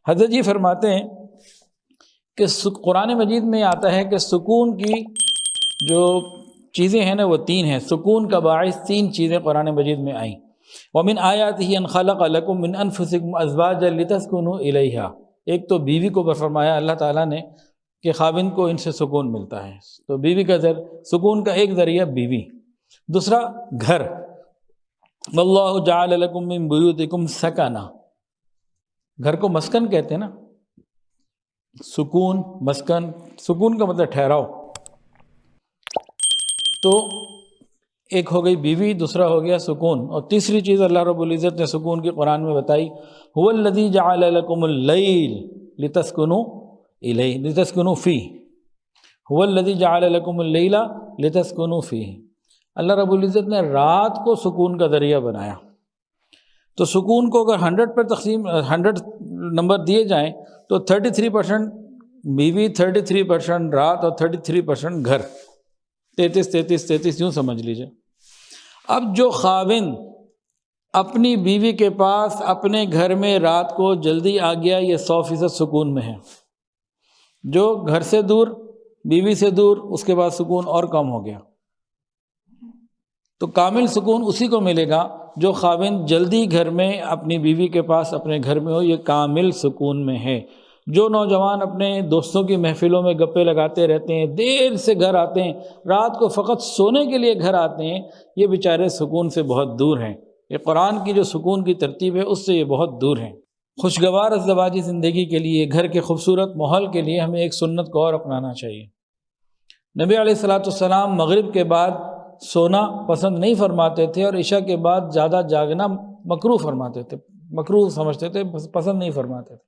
حضرت جی فرماتے ہیں کہ قرآن مجید میں آتا ہے کہ سکون کی جو چیزیں ہیں نا وہ تین ہیں، سکون کا باعث تین چیزیں قرآن مجید میں آئیں۔ وَمِنْ آيَاتِهِ أَنْ خَلَقَ لَكُم مِّنْ أَنفُسِكُمْ أَزْوَاجًا لِتَسْكُنُوا إِلَيْهَا، ایک تو بیوی کو فرمایا اللہ تعالیٰ نے کہ خاوند کو ان سے سکون ملتا ہے، تو بیوی کا سکون کا ایک ذریعہ بیوی، دوسرا گھر، وَاللَّهُ جَعَلَ لَكُم مِّن بُيُوتِكُمْ سَكَنًا، گھر کو مسکن کہتے ہیں نا، سکون، مسکن، سکون کا مطلب ٹھہراؤ، تو ایک ہو گئی بیوی، دوسرا ہو گیا سکون، اور تیسری چیز اللہ رب العزت نے سکون کی قرآن میں بتائی، هو الذی جعل لکم اللیل لتسکنوا الیہ لتسکنوا فیہ، هو الذی جعل لکم اللیل لتسکنوا فیہ، اللہ رب العزت نے رات کو سکون کا ذریعہ بنایا۔ تو سکون کو اگر 100 پر تقسیم 100 نمبر دیے جائیں تو 33% بیوی، 33% رات اور 33% گھر، 33 یوں سمجھ لیجئے۔ اب جو خاوند اپنی بیوی کے پاس اپنے گھر میں رات کو جلدی آ گیا، یہ 100% سکون میں ہے۔ جو گھر سے دور، بیوی سے دور، اس کے بعد سکون اور کم ہو گیا۔ تو کامل سکون اسی کو ملے گا جو خاوند جلدی گھر میں اپنی بیوی کے پاس اپنے گھر میں ہو، یہ کامل سکون میں ہے۔ جو نوجوان اپنے دوستوں کی محفلوں میں گپے لگاتے رہتے ہیں، دیر سے گھر آتے ہیں، رات کو فقط سونے کے لیے گھر آتے ہیں، یہ بیچارے سکون سے بہت دور ہیں۔ یہ قرآن کی جو سکون کی ترتیب ہے اس سے یہ بہت دور ہیں۔ خوشگوار ازدواجی زندگی کے لیے، گھر کے خوبصورت ماحول کے لیے ہمیں ایک سنت کو اور اپنانا چاہیے۔ نبی علیہ الصلوۃ والسلام مغرب کے بعد سونا پسند نہیں فرماتے تھے، اور عشاء کے بعد زیادہ جاگنا مکروہ فرماتے تھے، مکروہ سمجھتے تھے، پسند نہیں فرماتے تھے۔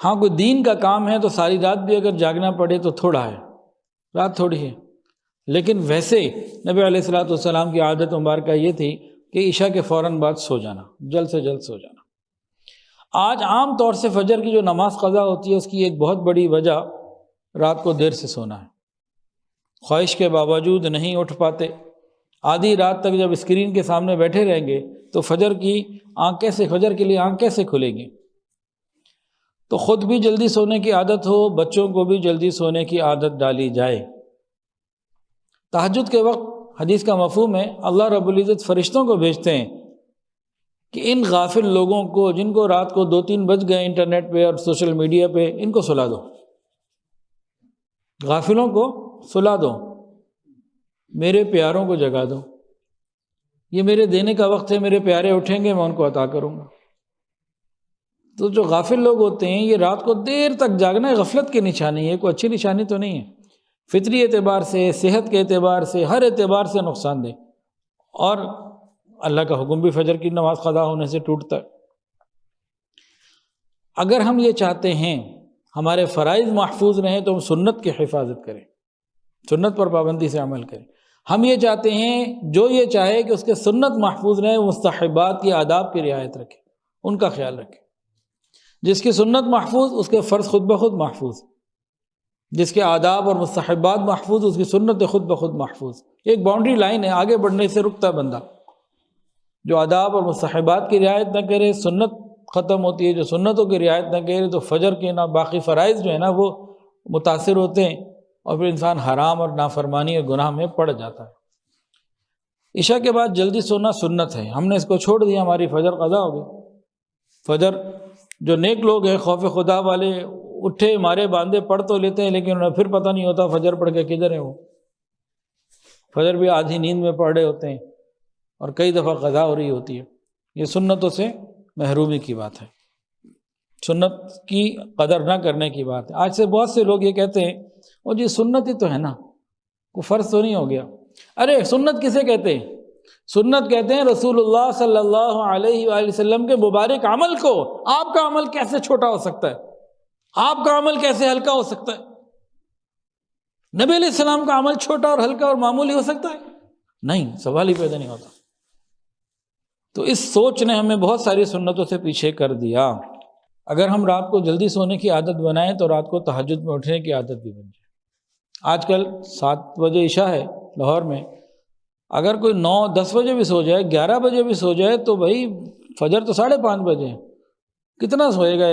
ہاں کوئی دین کا کام ہے تو ساری رات بھی اگر جاگنا پڑے تو تھوڑا ہے، رات تھوڑی ہے، لیکن ویسے نبی علیہ الصلوۃ والسلام کی عادت مبارکہ یہ تھی کہ عشاء کے فوراً بعد سو جانا، جلد سے جلد سو جانا۔ آج عام طور سے فجر کی جو نماز قضا ہوتی ہے اس کی ایک بہت بڑی وجہ رات کو دیر سے سونا ہے۔ خواہش کے باوجود نہیں اٹھ پاتے، آدھی رات تک جب اسکرین کے سامنے بیٹھے رہیں گے تو فجر کے لیے آنکھ کیسے کھلے گی؟ تو خود بھی جلدی سونے کی عادت ہو، بچوں کو بھی جلدی سونے کی عادت ڈالی جائے۔ تہجد کے وقت حدیث کا مفہوم ہے اللہ رب العزت فرشتوں کو بھیجتے ہیں کہ ان غافل لوگوں کو جن کو رات کو 2-3 بج گئے انٹرنیٹ پہ اور سوشل میڈیا پہ، ان کو سلا دو، غافلوں کو سلا دو، میرے پیاروں کو جگا دو، یہ میرے دینے کا وقت ہے، میرے پیارے اٹھیں گے میں ان کو عطا کروں گا۔ تو جو غافل لوگ ہوتے ہیں یہ رات کو دیر تک جاگنا غفلت کی نشانی ہے، کوئی اچھی نشانی تو نہیں ہے، فطری اعتبار سے، صحت کے اعتبار سے، ہر اعتبار سے نقصان دہ، اور اللہ کا حکم بھی فجر کی نماز قضا ہونے سے ٹوٹتا ہے۔ اگر ہم یہ چاہتے ہیں ہمارے فرائض محفوظ رہیں تو ہم سنت کی حفاظت کریں، سنت پر پابندی سے عمل کریں۔ ہم یہ چاہتے ہیں جو یہ چاہے کہ اس کے سنت محفوظ رہیں، مستحبات کی آداب کی رعایت رکھیں، ان کا خیال رکھیں۔ جس کی سنت محفوظ اس کے فرض خود بخود محفوظ، جس کے آداب اور مستحبات محفوظ اس کی سنت خود بخود محفوظ۔ ایک باؤنڈری لائن ہے، آگے بڑھنے سے رکتا بندہ۔ جو آداب اور مستحبات کی رعایت نہ کرے سنت ختم ہوتی ہے، جو سنتوں کی رعایت نہ کرے تو فجر کے نہ باقی فرائض جو ہے نا وہ متاثر ہوتے ہیں، اور پھر انسان حرام اور نافرمانی اور گناہ میں پڑ جاتا ہے۔ عشاء کے بعد جلدی سونا سنت ہے، ہم نے اس کو چھوڑ دیا، ہماری فجر قضا ہو گئی۔ فجر جو نیک لوگ ہیں خوف خدا والے، اٹھے مارے باندھے پڑھ تو لیتے ہیں لیکن انہیں پھر پتہ نہیں ہوتا فجر پڑھ کے کدھر ہے وہ، فجر بھی آدھی نیند میں پڑھ رہے ہوتے ہیں اور کئی دفعہ قضا ہو رہی ہوتی ہے۔ یہ سنتوں سے محرومی کی بات ہے، سنت کی قدر نہ کرنے کی بات ہے۔ آج سے بہت سے لوگ یہ کہتے ہیں وہ جی سنت ہی تو ہے نا، کوئی فرض تو نہیں ہو گیا۔ ارے سنت کسے کہتے ہیں؟ سنت کہتے ہیں رسول اللہ صلی اللہ علیہ وآلہ وسلم کے مبارک عمل کو۔ آپ کا عمل کیسے چھوٹا ہو سکتا ہے؟ آپ کا عمل کیسے ہلکا ہو سکتا ہے؟ نبی علیہ السلام کا عمل چھوٹا اور ہلکا اور معمولی ہو سکتا ہے؟ نہیں، سوال ہی پیدا نہیں ہوتا۔ تو اس سوچ نے ہمیں بہت ساری سنتوں سے پیچھے کر دیا۔ اگر ہم رات کو جلدی سونے کی عادت بنائیں تو رات کو تہجد میں اٹھنے کی عادت بھی بن جائے۔ آج کل 7 بجے عشاء ہے لاہور میں، اگر کوئی 9-10 بجے بھی سو جائے، 11 بجے بھی سو جائے تو بھائی فجر تو 5:30 بجے ہے، کتنا سوئے گا؟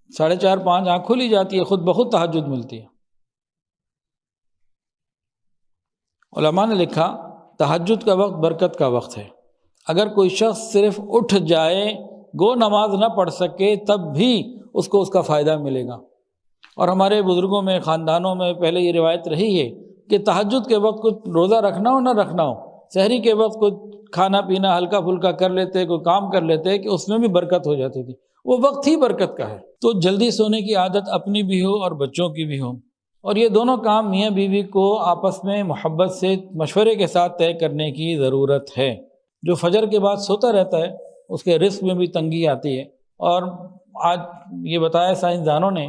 4:30 5 آنکھ کھل ہی جاتی ہے، خود بخود تہجد ملتی ہے۔ علماء نے لکھا تہجد کا وقت برکت کا وقت ہے۔ اگر کوئی شخص صرف اٹھ جائے گو نماز نہ پڑھ سکے تب بھی اس کو اس کا فائدہ ملے گا۔ اور ہمارے بزرگوں میں، خاندانوں میں پہلے یہ روایت رہی ہے کہ تہجد کے وقت کچھ روزہ رکھنا ہو نہ رکھنا ہو، سحری کے وقت کچھ کھانا پینا ہلکا پھلکا کر لیتے، کوئی کام کر لیتے کہ اس میں بھی برکت ہو جاتی تھی۔ وہ وقت ہی برکت کا ہے۔ تو جلدی سونے کی عادت اپنی بھی ہو اور بچوں کی بھی ہو، اور یہ دونوں کام میاں بیوی کو آپس میں محبت سے مشورے کے ساتھ طے کرنے کی ضرورت ہے۔ جو فجر کے بعد سوتا رہتا ہے اس کے رزق میں بھی تنگی آتی ہے، اور آج یہ بتایا سائنسدانوں نے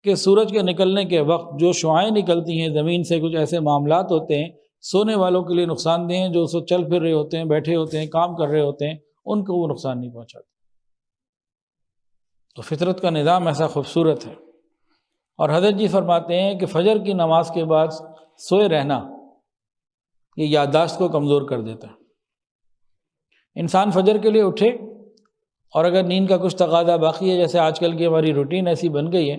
کہ سورج کے نکلنے کے وقت جو شعاعیں نکلتی ہیں زمین سے، کچھ ایسے معاملات ہوتے ہیں سونے والوں کے لیے نقصان دہ ہیں، جو سو چل پھر رہے ہوتے ہیں، بیٹھے ہوتے ہیں، کام کر رہے ہوتے ہیں، ان کو وہ نقصان نہیں پہنچاتے۔ تو فطرت کا نظام ایسا خوبصورت ہے۔ اور حضرت جی فرماتے ہیں کہ فجر کی نماز کے بعد سوئے رہنا یہ یادداشت کو کمزور کر دیتا ہے۔ انسان فجر کے لیے اٹھے، اور اگر نیند کا کچھ تقاضا باقی ہے، جیسے آج کل کی ہماری روٹین ایسی بن گئی ہے،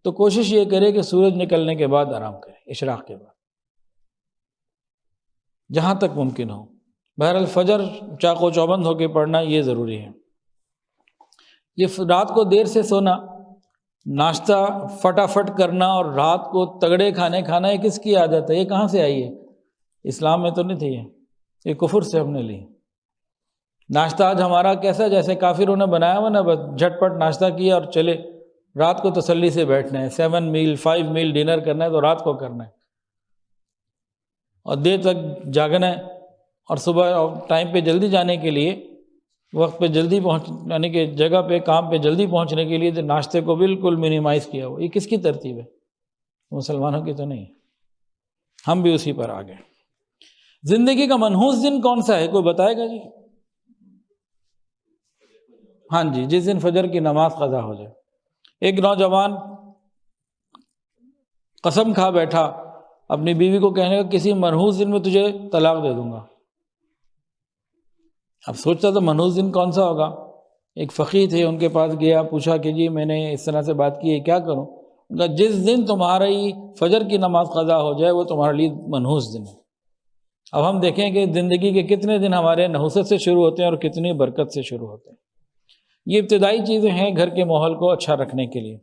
تو کوشش یہ کرے کہ سورج نکلنے کے بعد آرام کرے، اشراق کے بعد جہاں تک ممکن ہو۔ بہرحال فجر چاق و چوبند ہو کے پڑھنا یہ ضروری ہے۔ یہ رات کو دیر سے سونا، ناشتہ فٹافٹ کرنا اور رات کو تگڑے کھانے کھانا، یہ کس کی عادت ہے؟ یہ کہاں سے آئی ہے؟ اسلام میں تو نہیں تھی یہ کفر سے ہم نے لی۔ ناشتہ آج ہمارا کیسا، جیسے کافروں نے بنایا ہوا نا، بس جھٹ پٹ ناشتہ کیا اور چلے، رات کو تسلی سے بیٹھنا ہے، 7 میل 5 میل ڈنر کرنا ہے تو رات کو کرنا ہے، اور دیر تک جاگنا ہے، اور صبح ٹائم پہ جلدی جانے کے لیے، وقت پہ جلدی یعنی کہ جگہ پہ کام پہ جلدی پہنچنے کے لیے ناشتے کو بالکل منیمائز کیا ہوا۔ یہ کس کی ترتیب ہے؟ مسلمانوں کی تو نہیں، ہم بھی اسی پر آ گئے۔ زندگی کا منحوس دن کون سا ہے؟ کوئی بتائے گا جی؟ ہاں جی، جس دن فجر کی نماز قضا ہو جائے۔ ایک نوجوان قسم کھا بیٹھا اپنی بیوی کو کہنے کا کسی منحوس دن میں تجھے طلاق دے دوں گا۔ اب سوچتا تو منحوس دن کون سا ہوگا؟ ایک فقیہ تھے، ان کے پاس گیا، پوچھا کہ جی میں نے اس طرح سے بات کی ہے، کیا کروں؟ ان کا جس دن تمہاری فجر کی نماز قضا ہو جائے وہ تمہارے لیے منحوس دن ہے۔ اب ہم دیکھیں کہ زندگی کے کتنے دن ہمارے نحوست سے شروع ہوتے ہیں اور کتنی برکت سے شروع ہوتے ہیں۔ یہ ابتدائی چیزیں ہیں گھر کے ماحول کو اچھا رکھنے کے لیے۔